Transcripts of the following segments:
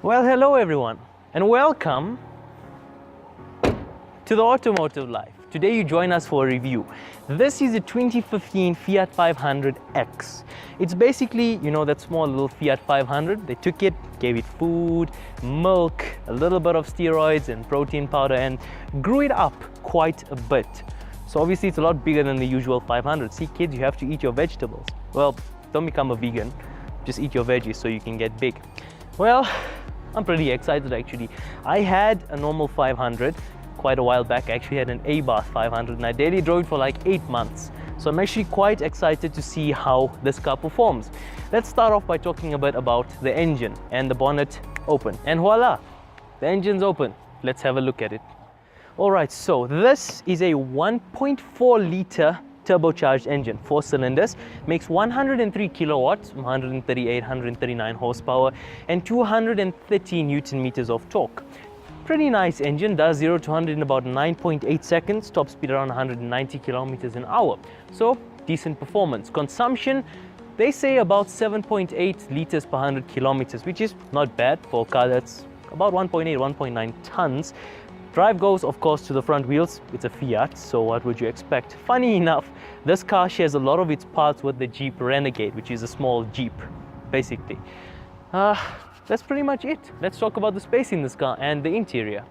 Well, hello everyone, and welcome to the Automotive Life. Today you join us for a review. This is a 2015 Fiat 500X. It's basically, you know, that small little Fiat 500. They took it, gave it food, milk, a little bit of steroids and protein powder, and grew it up quite a bit. So obviously it's a lot bigger than the usual 500. See kids, you have to eat your vegetables. Well, don't become a vegan, just eat your veggies so you can get big. Well, I'm pretty excited actually. I had a normal 500 quite a while back. I actually had an A-Bath 500 and I daily drove it for like 8 months. So I'm actually quite excited to see how this car performs. Let's start off by talking a bit about the engine and the bonnet open. And voila, the engine's open. Let's have a look at it. Alright, so this is a 1.4 litre turbocharged engine, 4 cylinders, makes 103 kilowatts, 138, 139 horsepower, and 230 Newton meters of torque. Pretty nice engine, does 0 to 100 in about 9.8 seconds, top speed around 190 kilometers an hour. So, decent performance. Consumption, they say about 7.8 liters per 100 kilometers, which is not bad for a car that's about 1.8, 1.9 tons. Drive goes, of course, to the front wheels. It's a Fiat, so what would you expect? Funny enough, this car shares a lot of its parts with the Jeep Renegade, which is a small Jeep, basically. That's pretty much it. Let's talk about the space in this car and the interior.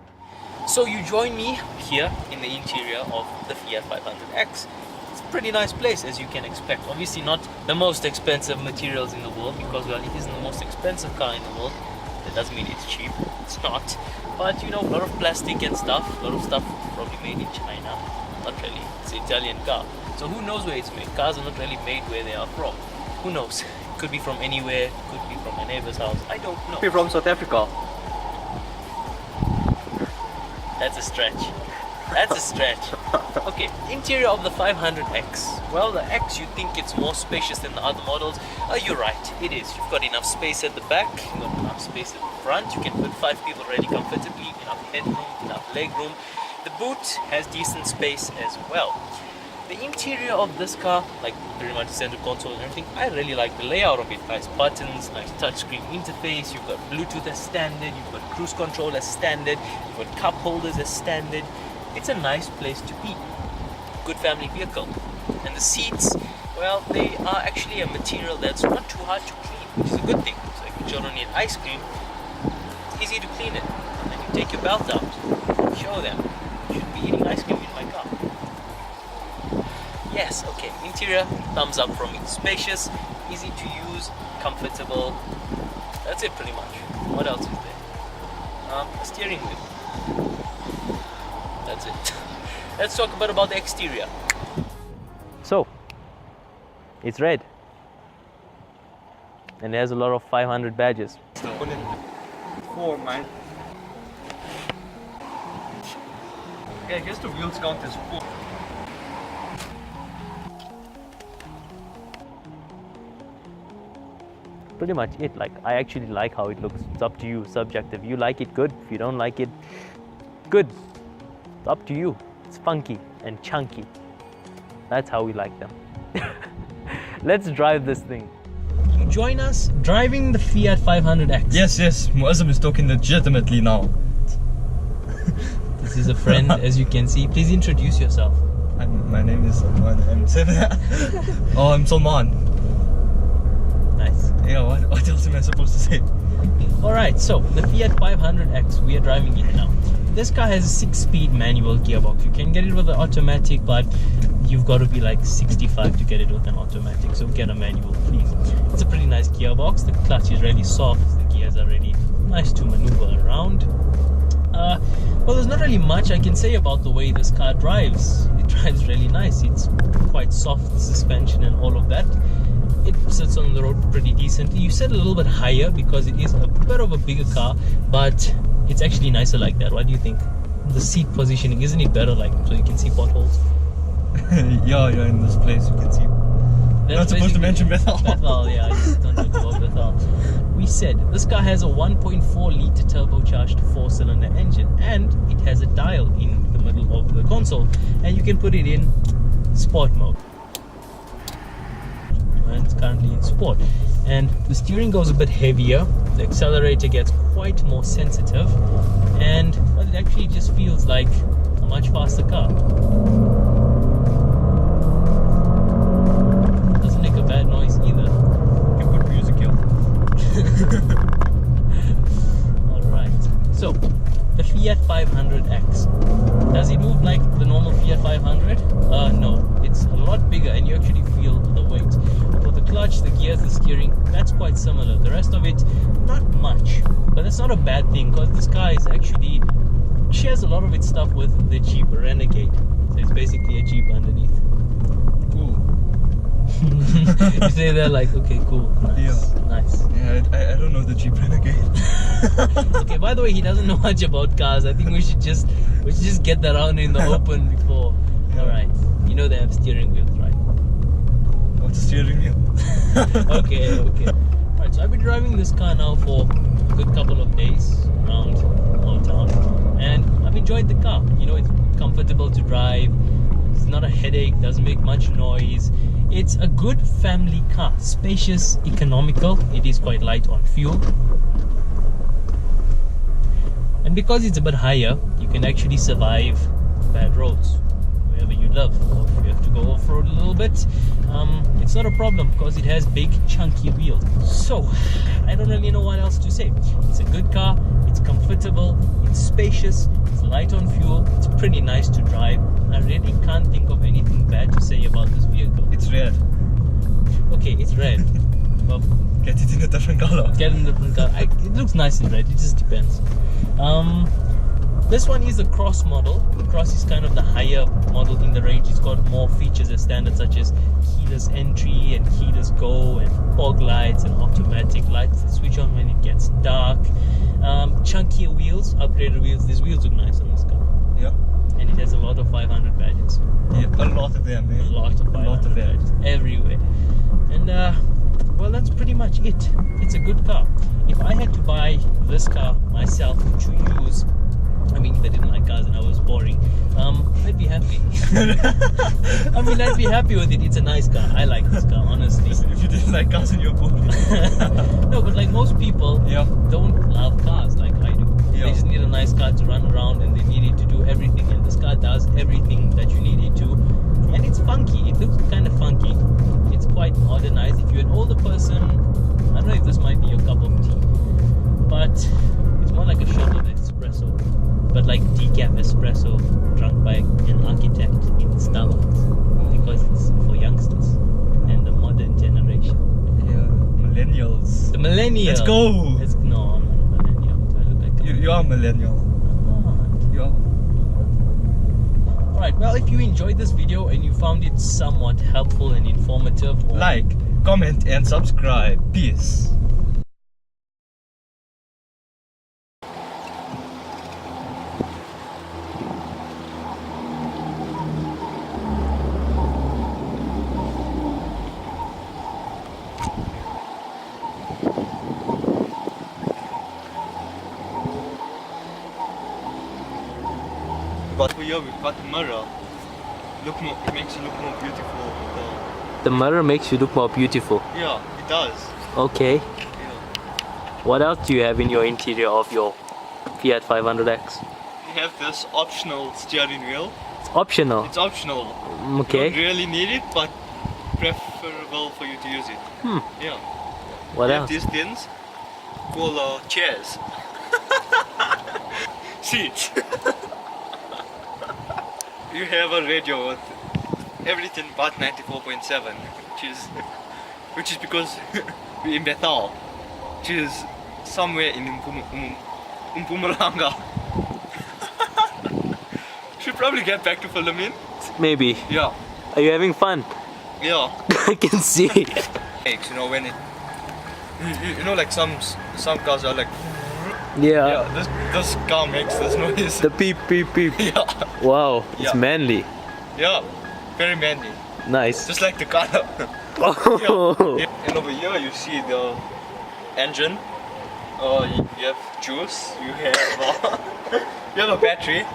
So you join me here in the interior of the Fiat 500X. It's a pretty nice place, as you can expect. Obviously not the most expensive materials in the world, because, well, it isn't the most expensive car in the world. That doesn't mean it's cheap, it's not. But you know, a lot of plastic and stuff, a lot of stuff probably made in China. Not really, it's an Italian car. So who knows where it's made? Cars are not really made where they are from. Who knows? It could be from anywhere, could be from a neighbor's house, I don't know. Could be from South Africa. That's a stretch. That's a stretch. Okay, interior of the 500X. Well, the X, you think it's more spacious than the other models. You're right, it is. You've got enough space at the back, you've got enough space at the front. You can put 5 people really comfortably, enough headroom, enough leg room. The boot has decent space as well. The interior of this car, like pretty much the center console and everything, I really like the layout of it. Nice buttons, nice touchscreen interface, you've got Bluetooth as standard, you've got cruise control as standard, you've got cup holders as standard. It's a nice place to be. Good family vehicle. And the seats, well, they are actually a material that's not too hard to clean, which is a good thing. So if your children need ice cream, it's easy to clean it. And then you take your belt out, show them, you should be eating ice cream in my car. Yes, okay, interior, thumbs up from me. Spacious, easy to use, comfortable. That's it pretty much. What else is there? A steering wheel. That's it. Let's talk a bit about the exterior. So, it's red. And it has a lot of 500 badges. 4, man. Yeah, I guess the wheels count as 4. Pretty much it. Like, I actually like how it looks. It's up to you, subjective. You like it, good. If you don't like it, good. It's up to you. It's funky and chunky. That's how we like them. Let's drive this thing. You join us driving the Fiat 500X. Yes, Muazzam is talking legitimately now. This is a friend, as you can see. Please introduce yourself. My name is Salman. I'm Salman. Nice. Yeah, what else am I supposed to say? Alright, so the Fiat 500X, we are driving it now. This car has a 6-speed manual gearbox. You can get it with an automatic, but you've got to be like 65 to get it with an automatic. So get a manual, please. It's a pretty nice gearbox. The clutch is really soft. The gears are really nice to maneuver around. Well, there's not really much I can say about the way this car drives. It drives really nice. It's quite soft suspension and all of that. It sits on the road pretty decently. You sit a little bit higher because it is a bit of a bigger car, but it's actually nicer like that. What do you think? The seat positioning, isn't it better like so you can see potholes? yeah, in this place you can see. That's not supposed to mention Bethel. Bethel, yeah, I just don't talk about Bethel. We said this car has a 1.4 litre turbocharged 4-cylinder engine, and it has a dial in the middle of the console, and you can put it in sport mode. And it's currently in sport, and the steering goes a bit heavier the accelerator gets quite more sensitive, and well, it actually just feels like a much faster car. Doesn't make a bad noise either. You can put music here. Alright, so the Fiat 500X. Does it move like the normal Fiat 500? No, it's a lot bigger and you actually feel the weight. For the clutch, the gears, the steering, that's quite similar. The rest of it, not much. But that's not a bad thing because this car is actually shares a lot of its stuff with the Jeep Renegade. So it's basically a Jeep underneath. Cool. You say that like, okay, cool, nice, Yeah. nice. Yeah, I don't know the Jeep Renegade. Okay, by the way, he doesn't know much about cars. I think we should just get that out in the open before. Yeah. Alright, you know they have steering wheels, right? What's the steering wheel? Okay. Alright, so I've been driving this car now for a good couple of days around Old Town, and I've enjoyed the car. You know, it's comfortable to drive, it's not a headache, doesn't make much noise. It's a good family car, spacious, economical, it is quite light on fuel. And because it's a bit higher, you can actually survive bad roads wherever you live. Or if you have to go off-road a little bit, it's not a problem because it has big chunky wheels. So I don't really know what else to say. It's a good car, it's comfortable, it's spacious, it's light on fuel, it's pretty nice to drive. I really can't think of anything bad to say about this vehicle. It's red. Okay, it's red. Well, Get it in a different color. get in a different color. It looks nice in red, it just depends. This one is a cross model. The cross is kind of the higher model in the range. It's got more features as standard, such as keyless entry and keyless go and fog lights and automatic lights that switch on when it gets dark. Chunkier wheels, upgraded wheels. These wheels look nice on this car. Yeah. And it has a lot of 500 badges. Yeah, a lot of them, A man. lot of 500 badges everywhere. And well, that's pretty much it. It's a good car. If I had to buy this car myself to use, I mean, if I didn't like cars and I was boring, I'd be happy. I mean, I'd be happy with it. It's a nice car. I like this car, honestly. Listen, if you didn't like cars and you're boring. No, but like most people Yeah. don't love cars like I do. Yeah. They just need a nice car to run around and they need it to do everything. And this car does everything that you need it to. And it's funky. It looks kind of funky. It's quite modernized. If you're an older person, I don't know if this might be your cup of tea, but it's more like a shot of espresso, but like decaf espresso drunk by an architect in Starbucks, because it's for youngsters and the modern generation. Yeah. Millennials. The millennial. Let's go. No, I'm not a millennial. Do I look like a You are a millennial. I'm not. You are. Alright, well, if you enjoyed this video and you found it somewhat helpful and informative, or Like, comment and subscribe. Peace. But here we've got the mirror. Look more, it makes you look more beautiful. the mirror makes you look more beautiful. Yeah, it does. Okay. Yeah. What else do you have in your interior of your Fiat 500X? We have this optional steering wheel. It's optional. It's optional. You Okay. don't really need it, but preferable for you to use it. Yeah. What We have else? these things called chairs. Seats. You have a radio with everything but 94.7, which is because we're in Bethal, which is somewhere in Mpumalanga. Should probably get back to Philippine. Maybe. Yeah. Are you having fun? Yeah. I can see. Makes, you know, when it, you know, like some cars are like, Yeah. yeah, this car makes this noise. The beep beep beep. Yeah. Wow, it's Yeah. manly. Yeah, very manly. Nice. Just like the color. Oh. Yeah. And over here you see the engine. You have juice. You have you have a battery.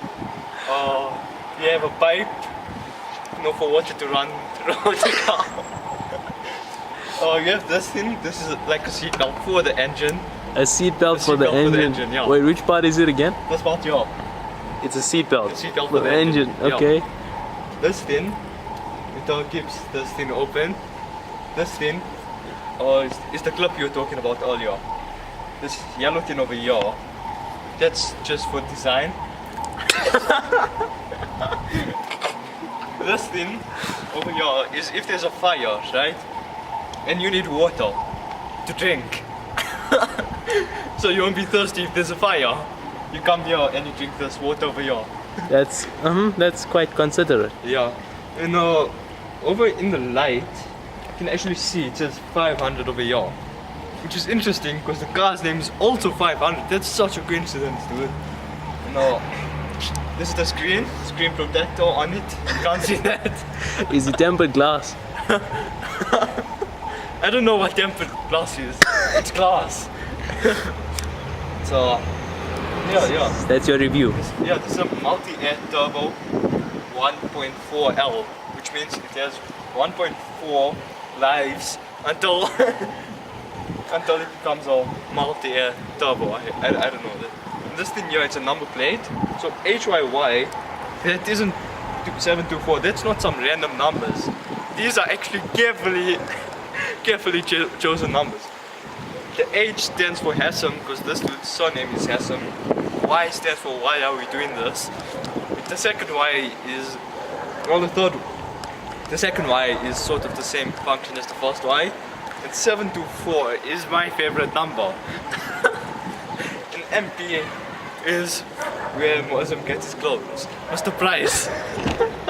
You have a pipe. You know, for water to run through the car. Oh, you have this thing. This is like a seatbelt for the engine. A seat belt A for the seatbelt for the engine. engine, yeah. Wait, which part is it again? That's about your. It's a seat belt. A seatbelt for the engine. yeah. Okay. This thing, it keeps this thing open. This thing, is the clip you were talking about earlier. This yellow thing over here, that's just for design. This thing over here is if there's a fire, right? And you need water to drink. So you won't be thirsty if there's a fire. You come here and you drink this water over here. That's quite considerate. Yeah. And over in the light, you can actually see it says 500 over here. Which is interesting because the car's name is also 500. That's such a coincidence, dude. And this is the screen protector on it. You can't see that. Is it tempered glass? I don't know what tempered glass is. It's glass. So, yeah. That's your review. Yeah, this is a multi-air turbo 1.4L, which means it has 1.4 lives until until it becomes a multi-air turbo. I don't know. This thing here, it's a number plate. So HYY, that isn't 724. That's not some random numbers. These are actually carefully chosen numbers. The H stands for Hassam because this dude's surname is Hassam. Y stands for why are we doing this. The second Y is, well, the second Y is sort of the same function as the first Y. And 724 is my favorite number. And MP is where Muslim gets his clothes. Mr. Price.